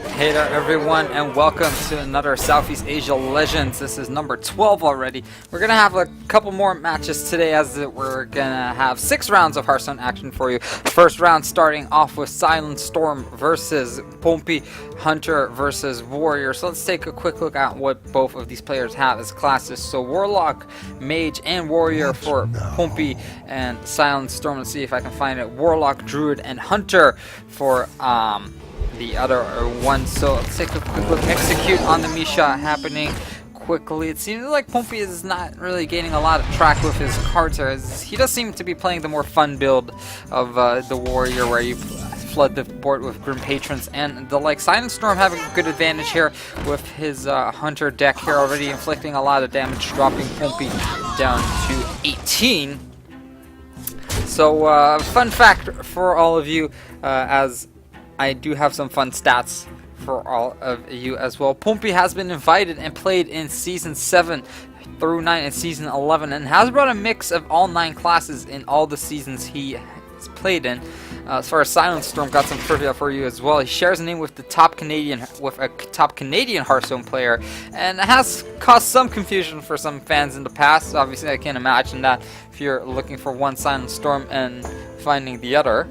Hey there everyone, and welcome to another Southeast Asia Legends. This is number 12 already. We're gonna have a couple more matches today, as we're gonna have 6 rounds of Hearthstone action for you. First round starting off with SilentStorm versus Pompi, Hunter versus Warrior. So let's take a quick look at what both of these players have as classes. So Warlock, Mage, and Warrior for Pompi and SilentStorm. Let's see if I can find it. Warlock, Druid, and Hunter for the other one. So let's take a quick look. Execute on the Misha happening quickly. It seems like Pompi is not really gaining a lot of track with his cards here, as he does seem to be playing the more fun build of the Warrior, where you flood the board with Grim Patrons and the like. SilentStorm having a good advantage here with his Hunter deck here, already inflicting a lot of damage, dropping Pompi down to 18. So fun fact for all of you, as I do have some fun stats for all of you as well. Pompi has been invited and played in Season 7 through 9 and Season 11, and has brought a mix of all 9 classes in all the seasons he has played in. As far as SilentStorm, got some trivia for you as well. He shares a name with a top Canadian Hearthstone player, and it has caused some confusion for some fans in the past. Obviously, I can't imagine that if you're looking for one SilentStorm and finding the other.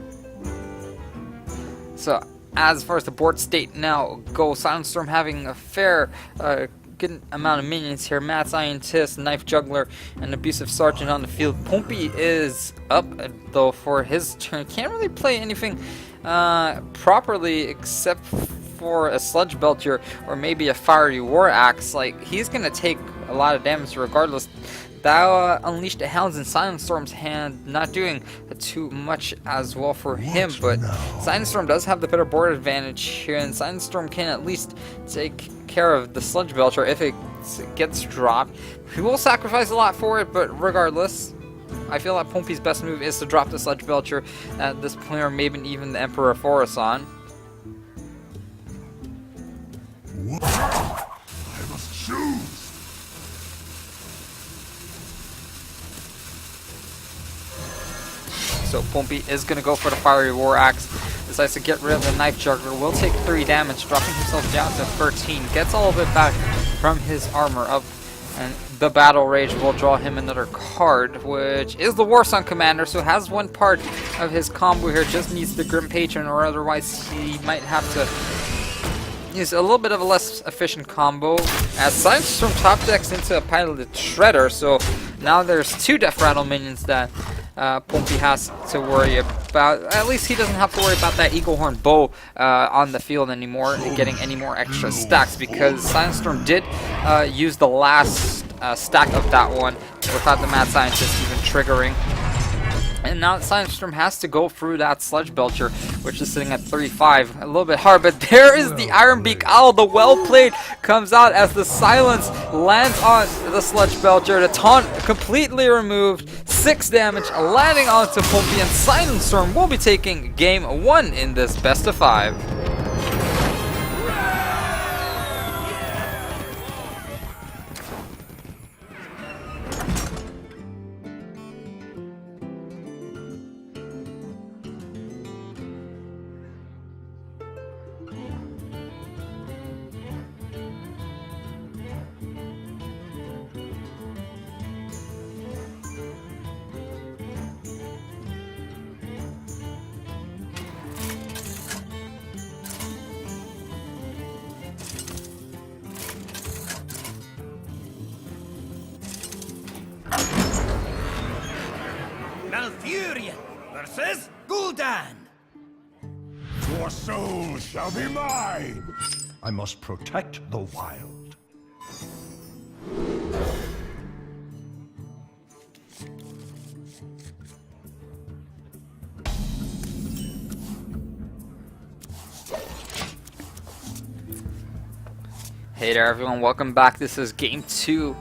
So, as far as the board state now goes, SilentStorm having a fair, good amount of minions here. Mad Scientist, Knife Juggler, and Abusive Sergeant on the field. Pompi is up, though, for his turn. Can't really play anything properly except for a Sludge Belcher or maybe a Fiery War Axe. Like, he's going to take a lot of damage regardless. That unleashed the Hounds in SilentStorm's hand, not doing too much as well for him, but SilentStorm does have the better board advantage here, and SilentStorm can at least take care of the Sludge Belcher if it gets dropped. He will sacrifice a lot for it, but regardless, I feel like Pompi's best move is to drop the Sludge Belcher at this point, or maybe even the Emperor Forasan. I must choose. So Pompi is going to go for the Fiery War Axe. Decides to get rid of the Knife Juggler. Will take 3 damage, dropping himself down to 13. Gets all of it back from his armor up. And the Battle Rage will draw him another card, which is the Warsong Commander. So has one part of his combo here. Just needs the Grim Patron, or otherwise he might have to use a little bit of a less efficient combo. As SilentStorm top decks into a Piloted Shredder. So now there's 2 Death Rattle minions that Pompi has to worry about. At least he doesn't have to worry about that Eaglehorn Bow on the field anymore and getting any more extra stacks, because SilentStorm did use the last stack of that one without the Mad Scientist even triggering. And now SilentStorm has to go through that Sludge Belcher, which is sitting at 3-5. A little bit hard, but there is the Ironbeak Owl. The well played comes out as the silence lands on the Sludge Belcher. The taunt completely removed. 6 damage landing onto Pompi, and SilentStorm will be taking game 1 in this best of 5. Malfurion versus Gul'dan. Your soul shall be mine. I must protect the wild. Hey there everyone, welcome back. This is game 2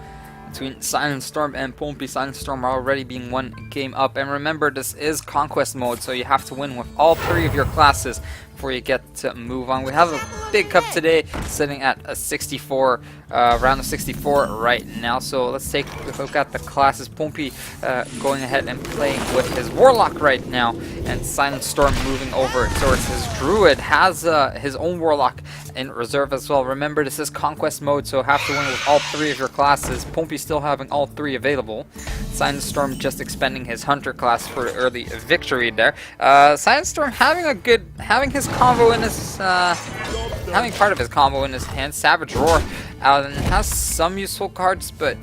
between SilentStorm and Pompi. SilentStorm are already being 1 game up, and remember, this is conquest mode, so you have to win with all 3 of your classes before you get to move on. We have a big cup today, sitting at a 64, round of 64 right now. So let's take a look at the classes. Pompi going ahead and playing with his Warlock right now, and SilentStorm moving over towards his Druid. Has his own Warlock in reserve as well. Remember, this is Conquest mode, so have to win with all 3 of your classes. Pompi still having all 3 available. SilentStorm just expending his Hunter class for early victory there. SilentStorm having his combo in his, having part of his combo in his hand. Savage Roar out, and has some useful cards, but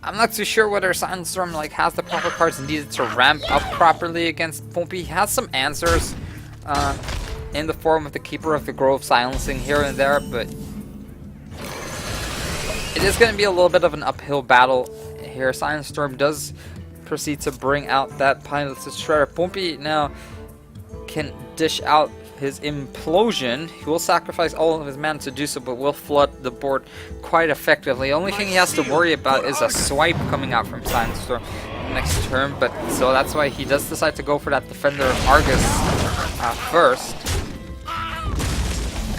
I'm not too sure whether SilentStorm has the proper cards needed to ramp up properly against Pompi. He has some answers in the form of the Keeper of the Grove silencing here and there, but it is going to be a little bit of an uphill battle here. SilentStorm does proceed to bring out that Piloted Shredder. Pompi now can dish out his Implosion. He will sacrifice all of his mana to do so, but will flood the board quite effectively. The only thing he has to worry about is a swipe coming out from SilentStorm next turn, but so that's why he does decide to go for that Defender of Argus first.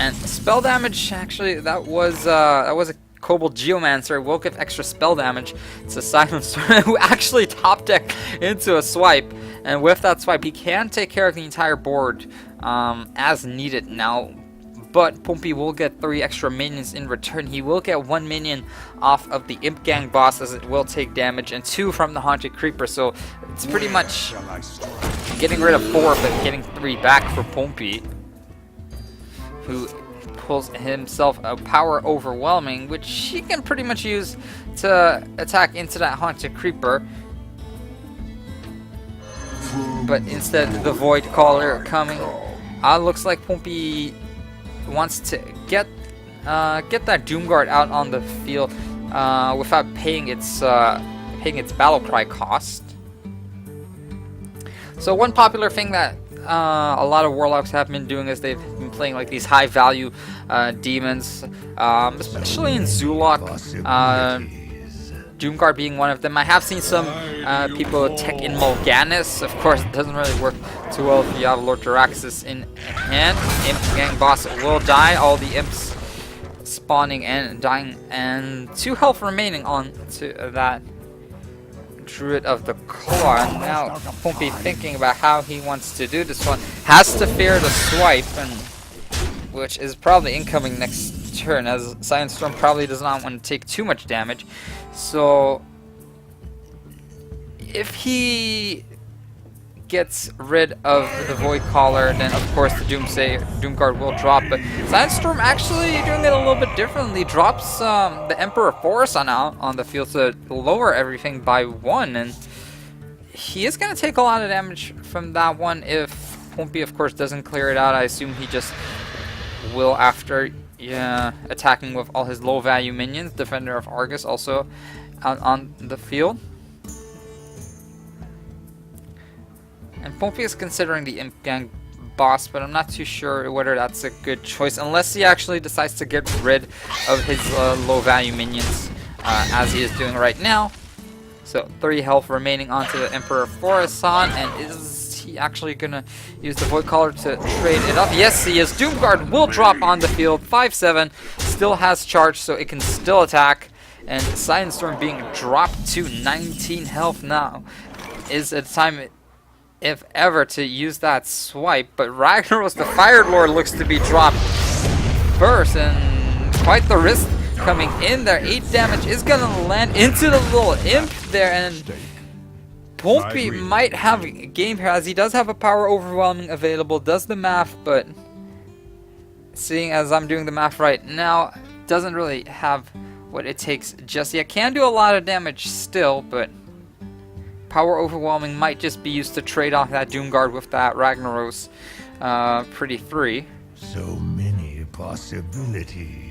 And spell damage, actually, that was a Kobold Geomancer. Will give extra spell damage to SilentStorm, who actually top deck into a swipe, and with that swipe he can take care of the entire board as needed now. But Pompi will get 3 extra minions in return. He will get 1 minion off of the Imp Gang boss, as it will take damage, and 2 from the Haunted Creeper, so it's pretty much getting rid of 4 but getting 3 back for Pompi, who pulls himself a Power Overwhelming, which he can pretty much use to attack into that Haunted Creeper. But instead, the Void Caller coming. Looks like Pompi wants to get that Doomguard out on the field without paying its battle cry cost. So one popular thing that a lot of Warlocks have been doing is they've been playing these high value demons, especially in Zulok, Doomguard being one of them. I have seen some people tech in Mulganus. Of course, it doesn't really work too well if you have Lord Jaraxxus in hand. Imp Gang boss will die, all the imps spawning and dying, and 2 health remaining on to that Druid of the Claw. Now Pompi thinking about how he wants to do this one. Has to fear the swipe, and which is probably incoming next turn, as SilentStorm probably does not want to take too much damage. So if he gets rid of the Void Caller, then of course the Doomguard will drop. But SilentStorm actually doing it a little bit differently. Drops the Emperor Force out on the field to lower everything by 1, and he is going to take a lot of damage from that one if Pompi, of course, doesn't clear it out. I assume he just will after attacking with all his low value minions. Defender of Argus also out on the field. And Pompi is considering the Imp Gang boss, but I'm not too sure whether that's a good choice, unless he actually decides to get rid of his low value minions, as he is doing right now. So 3 health remaining onto the Emperor Forasan, and is he actually gonna use the Void Caller to trade it up? Yes, he is. Doomguard will drop on the field. 5/7, still has charge, so it can still attack. And SilentStorm being dropped to 19 health now is a time, if ever, to use that swipe. But Ragnaros the Fire Lord looks to be dropped first, and quite the risk coming in there. 8 damage is gonna land into the little imp there, and Pompi might have a game here, as he does have a Power Overwhelming available. Does the math, but seeing as I'm doing the math right now, doesn't really have what it takes just yet. Can do a lot of damage still, but Power Overwhelming might just be used to trade off that Doomguard with that Ragnaros pretty free. So many possibilities.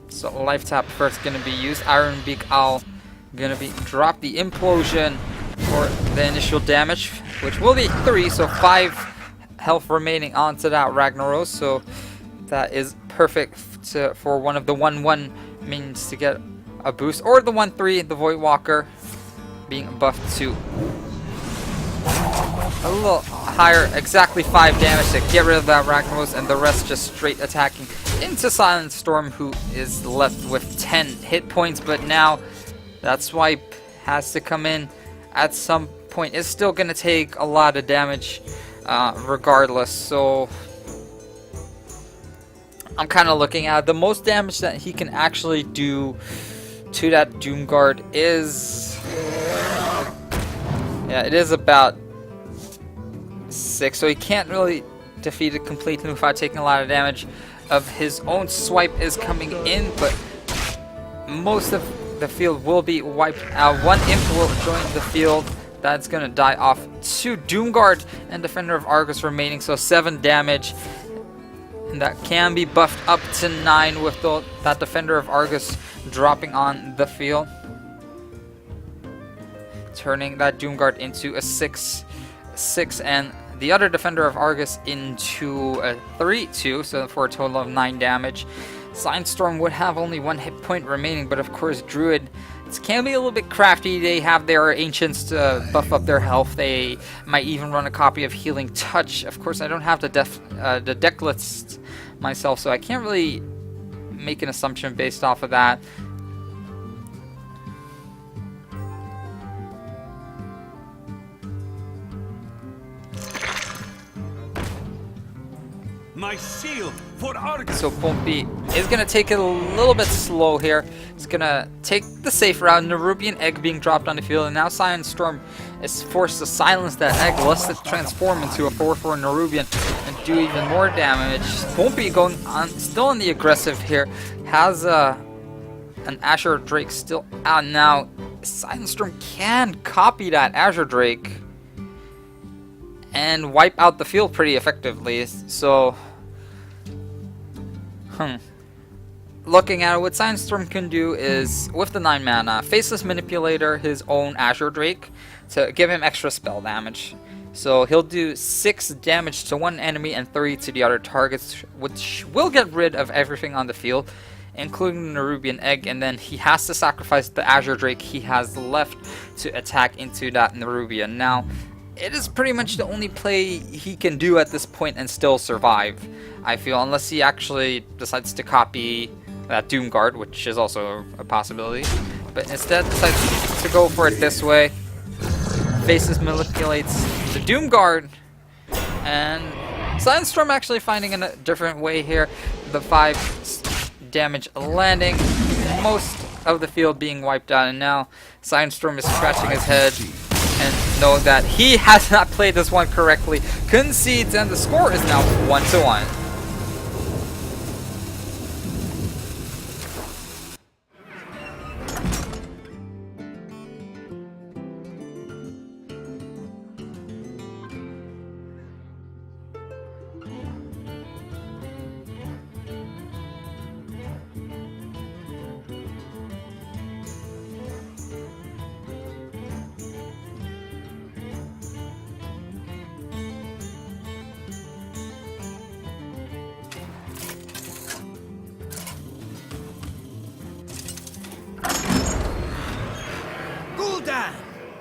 So Life Tap first gonna be used. Iron Beak Owl gonna be drop the Implosion for the initial damage, which will be 3, so 5 health remaining onto that Ragnaros. So that is perfect for one of the 1/1 minions to get a boost, or the 1/3, the Void Walker being buffed to a little higher, exactly 5 damage to get rid of that Raknos, and the rest just straight attacking into SilentStorm, who is left with 10 hit points. But now that swipe has to come in at some point. It's still going to take a lot of damage regardless, so I'm kind of looking at the most damage that he can actually do to that Doomguard is, yeah, it is about 6, so he can't really defeat it completely without taking a lot of damage. Of his own swipe is coming in, but most of the field will be wiped out. One imp will join the field. That's gonna die off. 2 Doomguard and Defender of Argus remaining, so 7 damage. And that can be buffed up to 9 with that Defender of Argus dropping on the field, turning that Doomguard into a 6/6, and the other Defender of Argus into a 3/2, so for a total of 9 damage. SilentStorm would have only 1 hit point remaining, but of course Druid can be a little bit crafty. They have their Ancients to buff up their health. They might even run a copy of Healing Touch. Of course, I don't have the deck list myself, so I can't really make an assumption based off of that. My shield for Argus. So Pompi is going to take it a little bit slow here. He's going to take the safe route. Nerubian Egg being dropped on the field, and now SilentStorm is forced to silence that egg lest it transform into a 4/4 Nerubian and do even more damage. Pompi going on, still on the aggressive here. Has an Azure Drake still out now. SilentStorm can copy that Azure Drake and wipe out the field pretty effectively. So, looking at it, what SilentStorm can do is, with the 9 mana, Faceless Manipulator his own Azure Drake to give him extra spell damage. So he'll do 6 damage to one enemy and 3 to the other targets, which will get rid of everything on the field, including the Nerubian Egg, and then he has to sacrifice the Azure Drake he has left to attack into that Nerubian. Now, it is pretty much the only play he can do at this point and still survive, I feel, unless he actually decides to copy that Doomguard, which is also a possibility. But instead decides to go for it this way. Faces manipulates the Doomguard, and SilentStorm actually finding a different way here. The 5 damage landing, most of the field being wiped out, and now SilentStorm is scratching his head and know that he has not played this one correctly, concedes, and the score is now 1-1.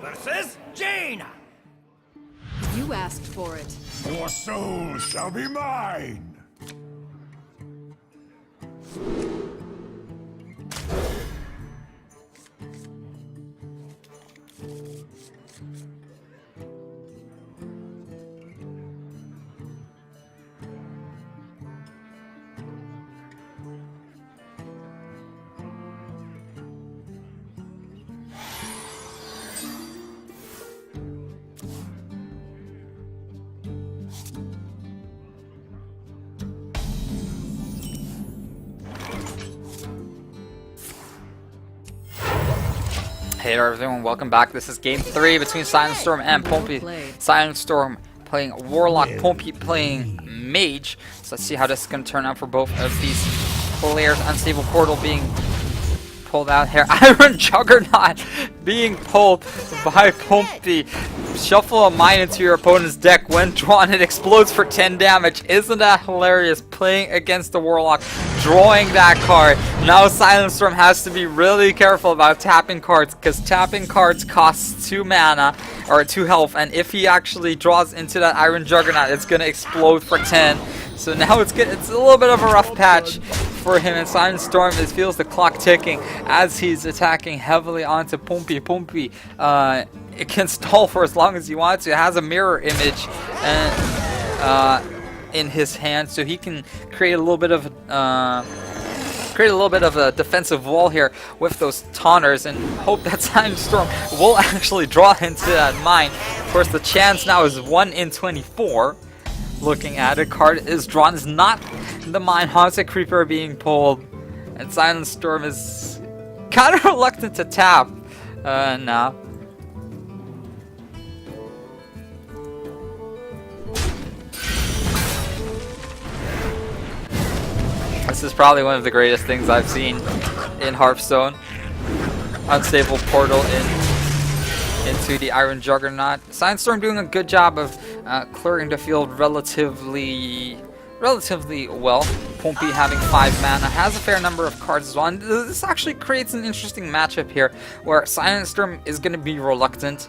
Versus Jaina. You asked for it. Your soul shall be mine! Hey there everyone, welcome back. This is game 3 between SilentStorm and Pompi. SilentStorm playing Warlock, Pompi playing Mage. So let's see how this is going to turn out for both of these players. Unstable Portal being pulled out here. Iron Juggernaut being pulled by Pompi. Shuffle a mine into your opponent's deck. When drawn, it explodes for 10 damage. Isn't that hilarious? Playing against the Warlock, drawing that card. Now SilentStorm has to be really careful about tapping cards, because tapping cards costs 2 mana, or 2 health, and if he actually draws into that Iron Juggernaut, it's going to explode for 10. So now it's good. It's a little bit of a rough patch for him, and SilentStorm feels the clock ticking as he's attacking heavily onto Pompi. Pompi, it can stall for as long as he wants to. It has a mirror image and in his hand, so he can create a little bit of a defensive wall here with those taunters, and hope that SilentStorm will actually draw into that mine. Of course, the chance now is 1 in 24. Looking at it, card is drawn. Is not the mine. Haunted Creeper being pulled, and SilentStorm is kind of reluctant to tap now. This is probably one of the greatest things I've seen in Hearthstone. Unstable portal into the Iron Juggernaut. SilentStorm doing a good job of clearing the field relatively well. Pompi having 5 mana, has a fair number of cards as well. And this actually creates an interesting matchup here, where SilentStorm is going to be reluctant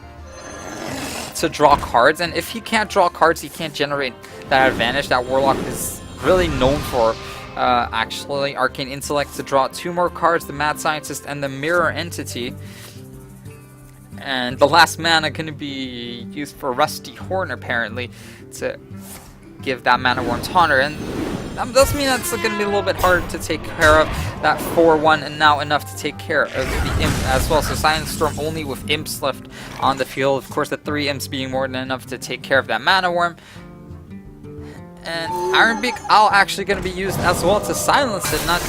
to draw cards, and if he can't draw cards, he can't generate that advantage that Warlock is really known for. Actually, Arcane Intellect to draw 2 more cards, the Mad Scientist and the Mirror Entity. And the last mana going to be used for Rusty Horn, apparently, to give that Mana Worm Taunter. And that does mean that's going to be a little bit harder to take care of. That 4-1, and now enough to take care of the Imp as well. So SilentStorm only with Imps left on the field. Of course, the 3 Imps being more than enough to take care of that Mana Worm. And Ironbeak Owl actually going to be used as well to silence it. Not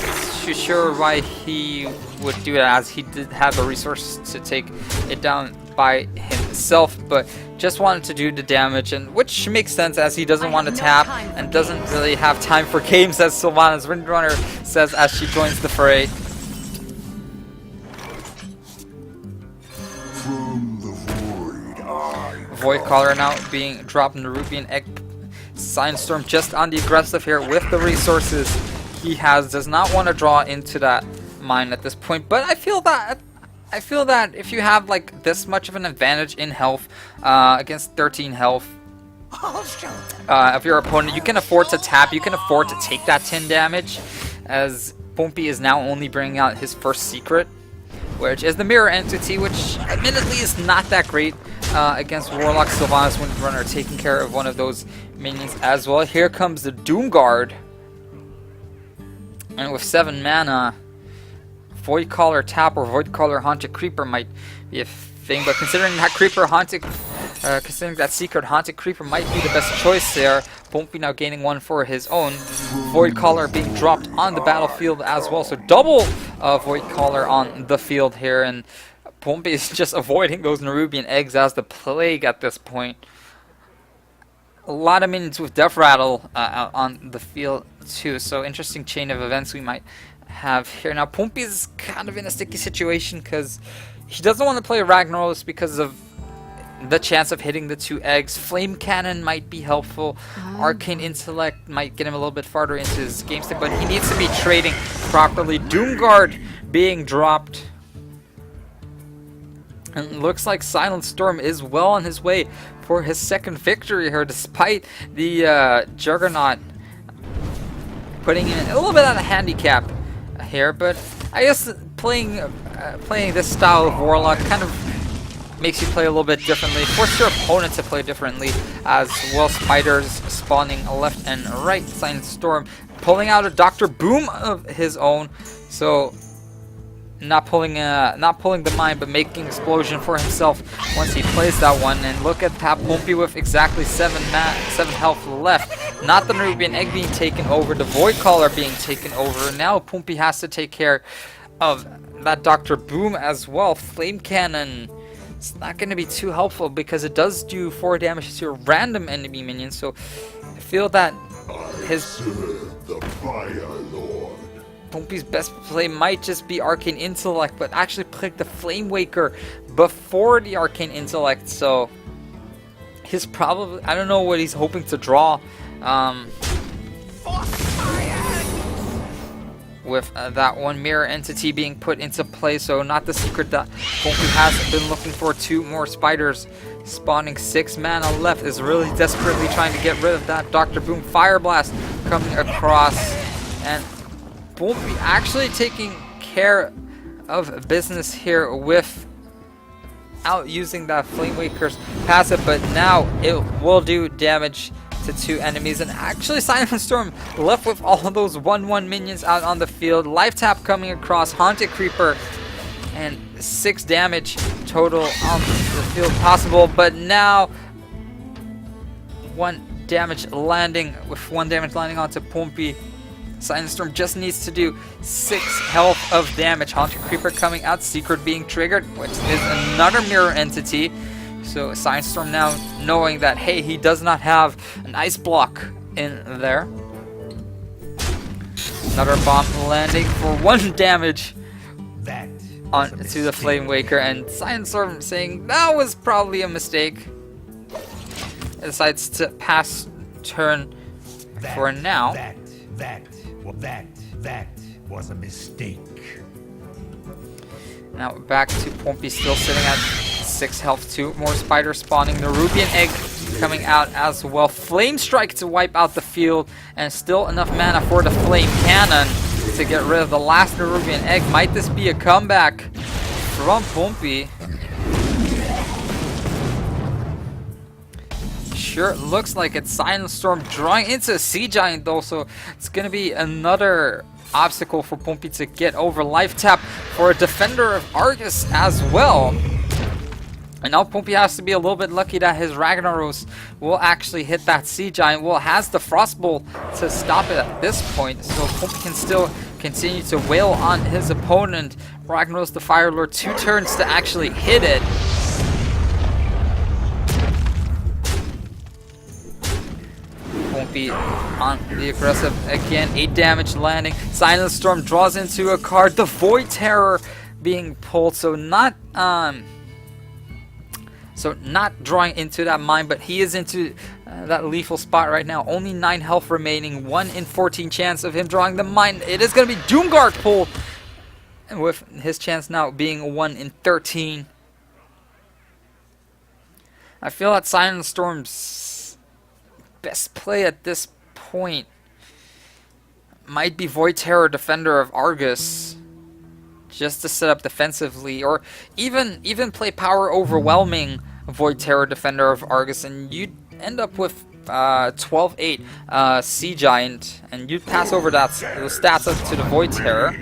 too sure why he would do that, as he did have a resource to take it down by himself, but just wanted to do the damage, and which makes sense as he doesn't want to tap and doesn't really have time for games, as Sylvanas Windrunner says as she joins the fray. From the void, Void Caller now being dropped in the Rubian Egg. SilentStorm just on the aggressive here with the resources he has. Does not want to draw into that mine at this point, but I feel that if you have like this much of an advantage in health against 13 health of your opponent, you can afford to tap. You can afford to take that 10 damage, as Pompi is now only bringing out his first secret, which is the Mirror Entity, which admittedly is not that great against Warlock. Sylvanas Windrunner taking care of one of those minions as well. Here comes the Doomguard, and with 7 mana, Void Caller tap or Void Caller Haunted Creeper might be a thing, but considering that considering that Secret Haunted Creeper might be the best choice there. Pompi now gaining 1 for his own. Void Caller being dropped on the battlefield as well, so double Void Caller on the field here, and Pompi is just avoiding those Nerubian eggs as the plague at this point. A lot of minions with Death Rattle on the field too, so interesting chain of events we might have here. Now Pompi is kind of in a sticky situation because he doesn't want to play Ragnaros because of the chance of hitting the 2 eggs. Flame Cannon might be helpful. Arcane Intellect might get him a little bit farther into his game state, but he needs to be trading properly. Doomguard being dropped. And it looks like SilentStorm is well on his way for his second victory here, despite the Juggernaut putting in a little bit of a handicap here. But I guess playing this style of Warlock kind of makes you play a little bit differently, force your opponent to play differently as well. Spiders spawning left and right. SilentStorm pulling out a Dr. Boom of his own, so not pulling the mine, but making explosion for himself once he plays that one. And look at that, Pompi with exactly 7 health left. Not the Nerubian Egg being taken over, the Void Caller being taken over. Now Pompi has to take care of that Dr. Boom as well. Flame Cannon, it's not going to be too helpful because it does do 4 damage to a random enemy minion. So I feel that his Pompi's best play might just be Arcane Intellect, but actually pick the Flame Waker before the Arcane Intellect, so he's probably, I don't know what he's hoping to draw. with that one mirror entity being put into play, so not the secret that Pompi has been looking for. 2 more spiders spawning, 6 mana left, is really desperately trying to get rid of that Dr. Boom Fire Blast coming across, and Pompi actually taking care of business here without using that Flame Waker's passive, but now it will do damage to 2 enemies, and actually SilentStorm left with all of those 1/1 minions out on the field. Life Tap coming across, Haunted Creeper, and 6 damage total on the field possible, but now 1 damage landing, with 1 damage landing onto Pompi. SilentStorm just needs to do 6 health of damage. Haunted Creeper coming out, Secret being triggered, which is another mirror entity. So SilentStorm now knowing that, hey, he does not have an ice block in there. Another bomb landing for 1 damage onto the Flame Waker, and SilentStorm saying that was probably a mistake. It decides to pass turn for now. That was a mistake. Now back to Pompi, still sitting at 6 health. 2 more spiders spawning. The Rubian Egg coming out as well. Flame Strike to wipe out the field, and still enough mana for the Flame Cannon to get rid of the last Nerubian Egg. Might this be a comeback from Pompi? Sure looks like it's. SilentStorm drawing into a Sea Giant though, so it's gonna be another obstacle for Pompi to get over. Life Tap for a Defender of Argus as well. And now Pompi has to be a little bit lucky that his Ragnaros will actually hit that Sea Giant. Well, has the Frostbolt to stop it at this point, so Pompi can still continue to wail on his opponent. Ragnaros the Fire Lord, 2 turns to actually hit it. Pompi on the aggressive again, 8 damage landing. SilentStorm draws into a card, the Void Terror being pulled, so not drawing into that mine, but he is into that lethal spot right now. Only 9 health remaining, 1 in 14 chance of him drawing the mine. It is going to be Doomguard pull, and with his chance now being 1 in 13. I feel that SilentStorm's best play at this point might be Void Terror, Defender of Argus, just to set up defensively, or even play Power Overwhelming Void Terror, Defender of Argus, and you'd end up with 12-8 Sea Giant, and you'd pass over those stats up to the Void Terror.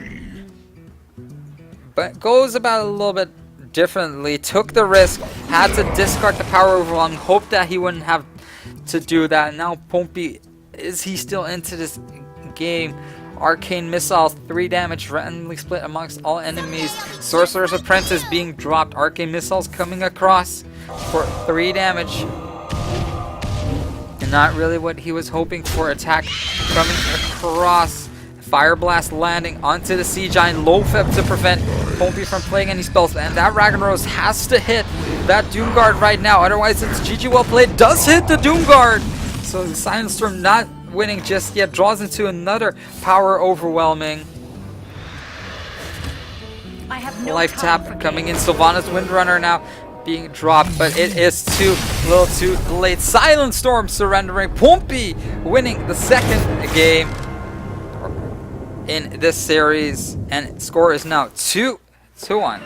But goes about it a little bit differently. Took the risk, had to discard the Power Overwhelming, hoped that he wouldn't have to do that. Now Pompi, is he still into this game? Arcane Missiles, 3 damage, randomly split amongst all enemies. Sorcerer's Apprentice being dropped. Arcane Missiles coming across for 3 damage. And not really what he was hoping for. Attack coming across. Fire Blast landing onto the Sea Giant. Low Feb to prevent Pompi from playing any spells. And that Ragnaros has to hit that Doomguard right now. Otherwise, it's GG well played. Does hit the Doomguard. So SilentStorm not winning just yet. Draws into another Power Overwhelming. I have no Life time Tap for coming in. games. Sylvanas Windrunner now being dropped, but it is too little too late. SilentStorm surrendering. Pompi winning the 2nd game in this series, and score is now 2-1.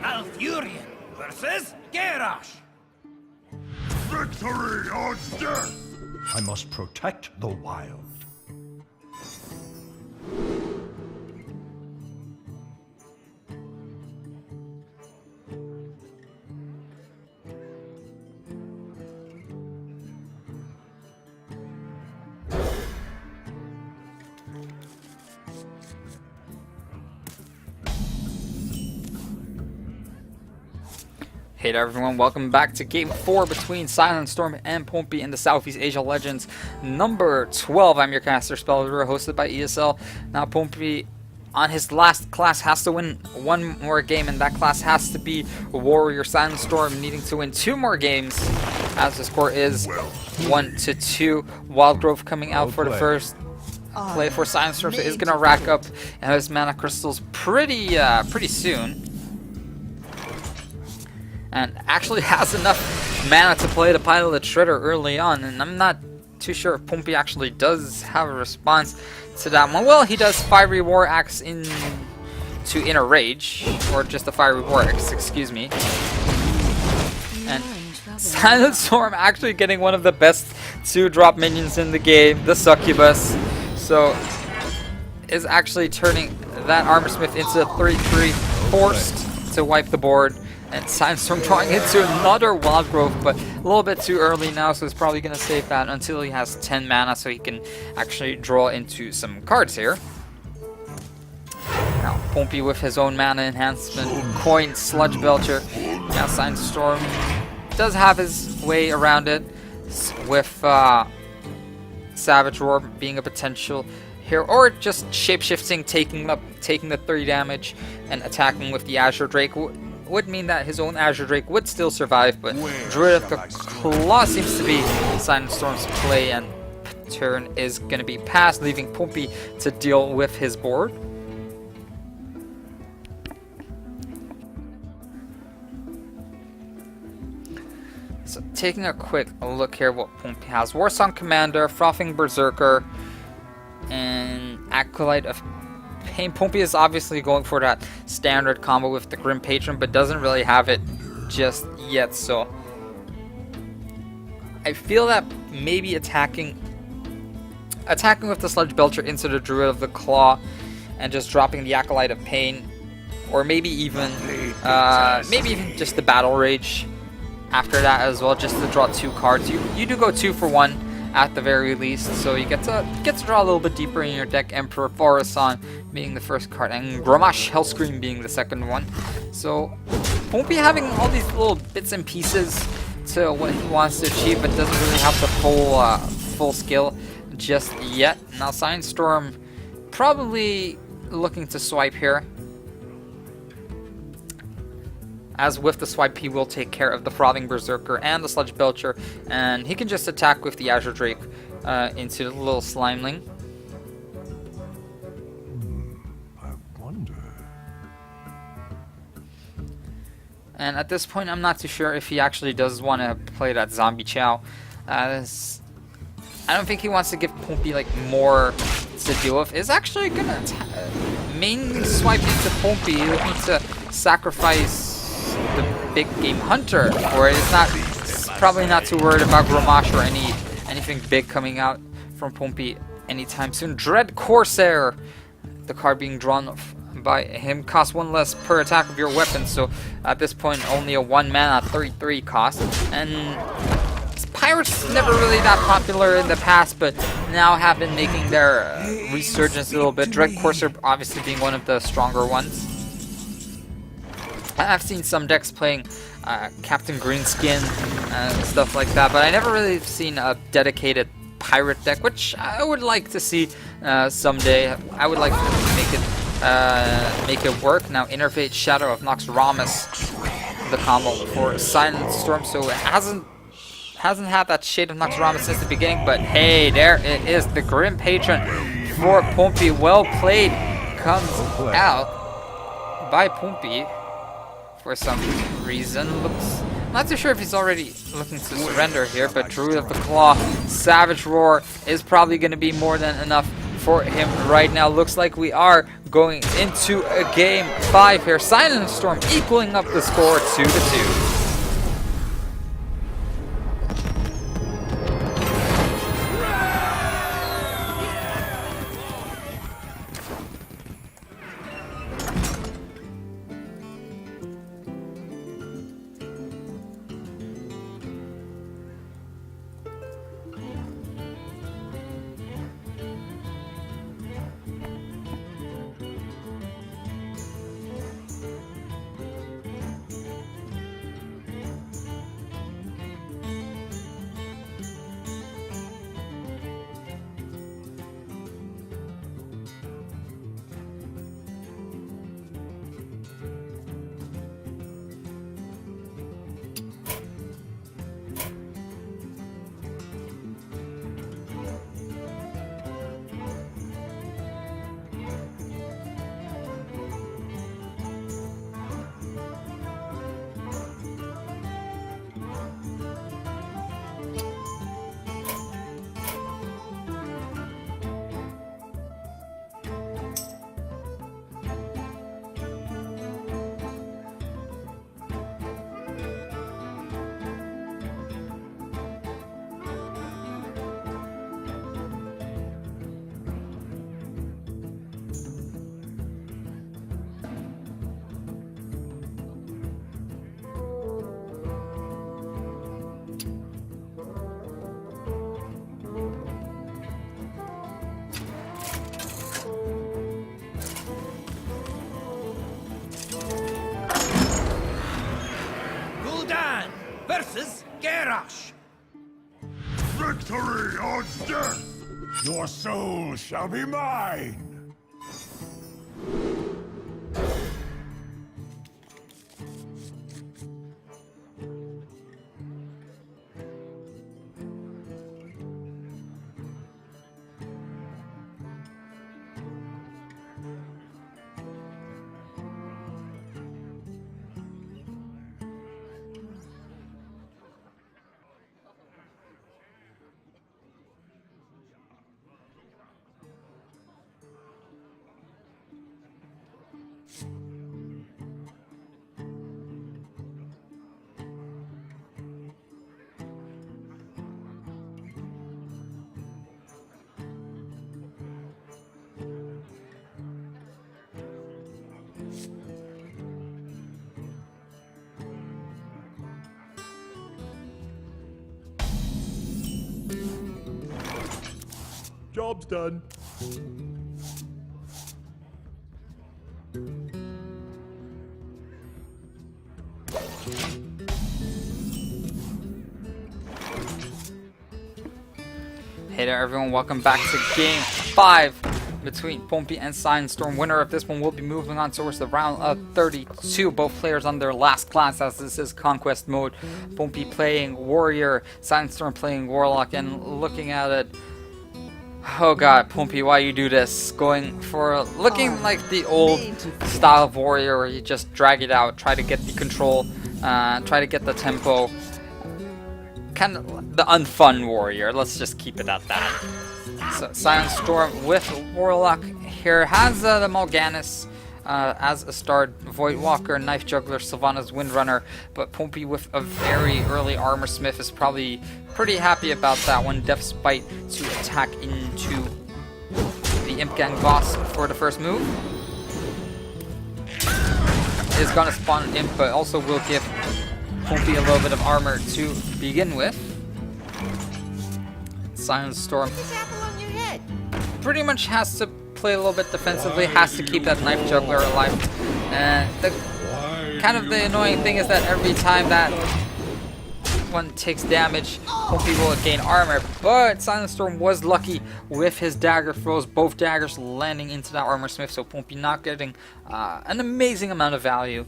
Alfurion versus Garrosh. Victory or death! I must protect the wild. Hey there everyone, welcome back to Game 4 between SilentStorm and Pompi in the Southeast Asia Legends number 12. I'm your caster, Spellreader, hosted by ESL. Now Pompi, on his last class, has to win one more game, and that class has to be Warrior. SilentStorm needing to win 2 more games, as the score is 1-2. Wildgrowth coming out for the first play for SilentStorm, so he's going to rack up his mana crystals pretty soon. And actually has enough mana to play the Pilot Shredder early on, and I'm not too sure if Pompi actually does have a response to that one. Well, he does Fiery War Axe into Inner Rage, or just a Fiery War Axe, excuse me. And SilentStorm actually getting one of the best 2-drop minions in the game, the Succubus. So, is actually turning that Armorsmith into a 3-3, forced to wipe the board. And SilentStorm drawing into another Wildgrowth, but a little bit too early now, so he's probably going to save that until he has 10 mana so he can actually draw into some cards here. Now, Pompi with his own mana enhancement, Coin, Sludge Belcher. Now, SilentStorm does have his way around it, with Savage Roar being a potential here, or just shapeshifting, taking the 3 damage, and attacking with the Azure Drake. Would mean that his own Azure Drake would still survive, but Druid of the Claw seems to be SilentStorm's play, and turn is going to be passed, leaving Pompi to deal with his board. So taking a quick look here what Pompi has. Warsong Commander, Frothing Berserker, and Acolyte of Pain. Pompi is obviously going for that standard combo with the Grim Patron, but doesn't really have it just yet, so I feel that maybe attacking with the Sludge Belcher into the Druid of the Claw and just dropping the Acolyte of Pain, or maybe even just the Battle Rage after that as well, just to draw 2 cards. You do go 2 for 1 at the very least, so you get to draw a little bit deeper in your deck. Emperor Forasan being the first card, and Grommash Hellscream being the second one. So Pompi having all these little bits and pieces to what he wants to achieve, but doesn't really have the full skill just yet. Now SilentStorm probably looking to swipe here, as with the swipe he will take care of the Frothing Berserker and the Sludge Belcher, and he can just attack with the Azure Drake into the little Slimeling. I wonder. And at this point I'm not too sure if he actually does want to play that Zombie Chow. I don't think he wants to give Pompi like more to deal with. Is actually gonna mainly swipe into Pompi, looking to sacrifice the big game Hunter, or it's probably not too worried about Grommash or anything big coming out from Pompi anytime soon. Dread Corsair, the card being drawn by him, costs 1 less per attack of your weapon, so at this point only a 1 mana 3/3 cost. And Pirates never really that popular in the past, but now have been making their resurgence a little bit. Dread Corsair obviously being one of the stronger ones. I've seen some decks playing Captain Greenskin and stuff like that, but I never really seen a dedicated pirate deck, which I would like to see someday. I would like to make it work. Now Innervate Shadow of Noxramas, the combo for SilentStorm, so it hasn't had that Shade of Noxramas since the beginning, but hey, there it is. The Grim Patron for Pompi, well played, comes out by Pompi. For some reason, not too sure if he's already looking to surrender here, but Druid of the Claw, Savage Roar is probably going to be more than enough for him right now. Looks like we are going into a game 5 here. SilentStorm equaling up the score 2-2. Gul'dan versus Garrosh. Victory or death! Your soul shall be mine! Job's done. Hey there everyone, welcome back to game 5 between Pompi and SilentStorm. Winner of this one will be moving on towards the round of 32. Both players on their last class, as this is Conquest mode. Pompi playing Warrior, SilentStorm playing Warlock, and looking at it, oh god, Pompi, why you do this? Going for looking like the old style of Warrior where you just drag it out, try to get the control, try to get the tempo. Kind of the unfun Warrior, let's just keep it at that. So SilentStorm with Warlock here has the Mal'Ganis as a start, Voidwalker, Knife Juggler, Sylvanas Windrunner, but Pompi with a very early Armor Smith is probably pretty happy about that one. Death's Bite to attack into the Imp Gang boss for the first move. Is gonna spawn an Imp, but also will give Pompi a little bit of armor to begin with. SilentStorm pretty much has to play a little bit defensively, has to keep that Knife Juggler alive. And the kind of the annoying thing is that every time that one takes damage, Pompi will gain armor, but SilentStorm was lucky with his dagger throws, both daggers landing into that Armor Smith, so Pompi not getting an amazing amount of value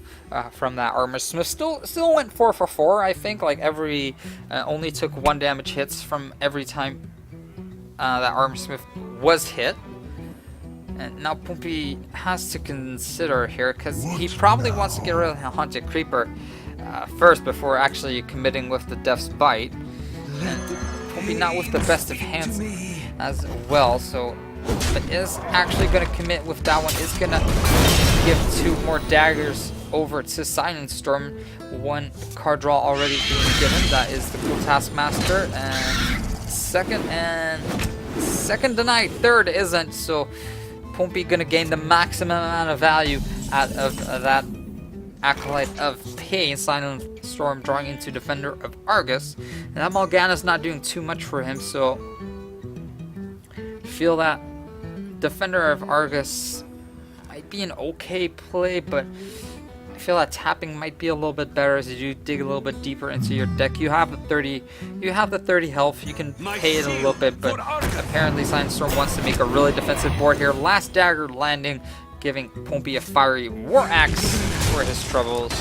from that Armor Smith. Still went 4 for 4, I think, like every, only took 1 damage hits from every time that Armor Smith was hit. And now Pompi has to consider here, because he probably wants to get rid of the Haunted Creeper first before actually committing with the Death's Bite. And Pompi not with the best of hands as well, so but is actually going to commit with that one, is going to give 2 more daggers over to SilentStorm. 1 card draw already being given, that is the Cruel Taskmaster, and second denied, third isn't, so Pompi going to gain the maximum amount of value out of that Acolyte of Pain. SilentStorm drawing into Defender of Argus, and that Mal'Ganis not doing too much for him, so I feel that Defender of Argus might be an okay play, but I feel that tapping might be a little bit better as you do dig a little bit deeper into your deck. You have the 30 health, you can pay it a little bit, but apparently SilentStorm wants to make a really defensive board here. Last dagger landing, giving Pompi a fiery war axe for his troubles.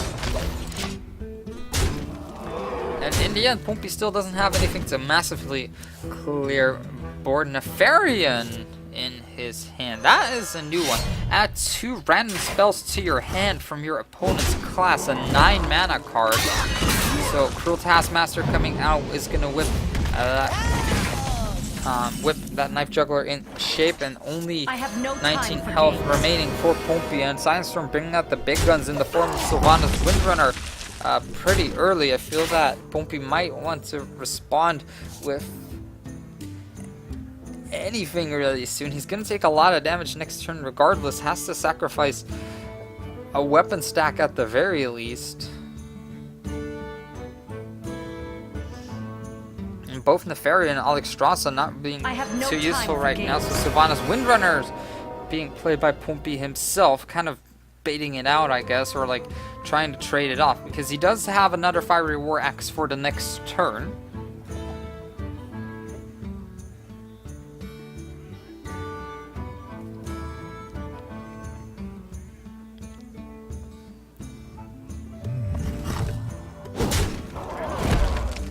And in the end, Pompi still doesn't have anything to massively clear board. Nefarian in his hand. That is a new one. Add 2 random spells to your hand from your opponent's class, a 9 mana card. So Cruel Taskmaster coming out is gonna whip that Knife Juggler in shape, and only 19 health remaining for Pompi, and SilentStorm bringing out the big guns in the form of Sylvanas Windrunner pretty early. I feel that Pompi might want to respond with anything really soon. He's going to take a lot of damage next turn regardless, has to sacrifice a weapon stack at the very least. And both Nefarian and Alexstrasza not being too useful right now, so Sylvanas Windrunner's being played by Pompi himself, kind of baiting it out, I guess, or like trying to trade it off, because he does have another Fiery War Axe for the next turn.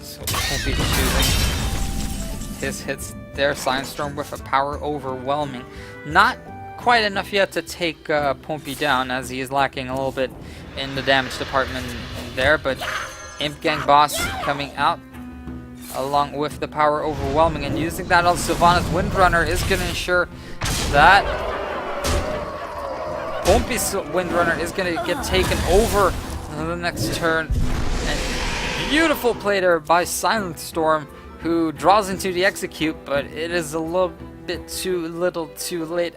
So Pompi choosing his hits there. SilentStorm with a power overwhelming. Not quite enough yet to take Pompi down, as he is lacking a little bit in the damage department there, but Imp Gang Boss coming out along with the power overwhelming, and using that on Sylvanas Windrunner is going to ensure that Pompi's Windrunner is going to get taken over in the next turn. And beautiful play there by SilentStorm, who draws into the execute, but it is a little bit too little too late.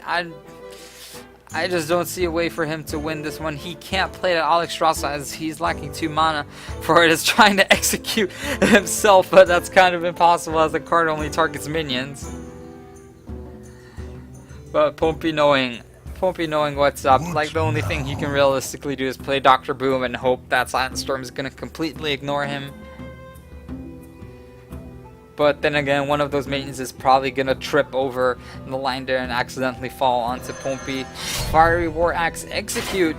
I just don't see a way for him to win this one. He can't play that Alexstrasza as he's lacking 2 mana for it. Is trying to execute himself, but that's kind of impossible as the card only targets minions. But Pompi knowing what's up, like the only thing he can realistically do is play Dr. Boom and hope that SilentStorm is going to completely ignore him. But then again, one of those minions is probably going to trip over the line there and accidentally fall onto Pompi. Fiery War Axe execute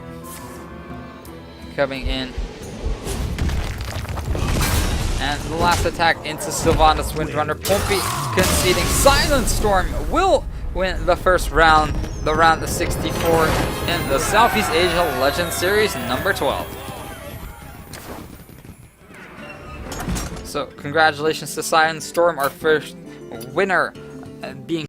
coming in. And the last attack into Sylvanas Windrunner. Pompi conceding. SilentStorm will win the first round, the round of 64 in the Southeast Asia Legends Series number 12. So congratulations to SilentStorm, our first winner, being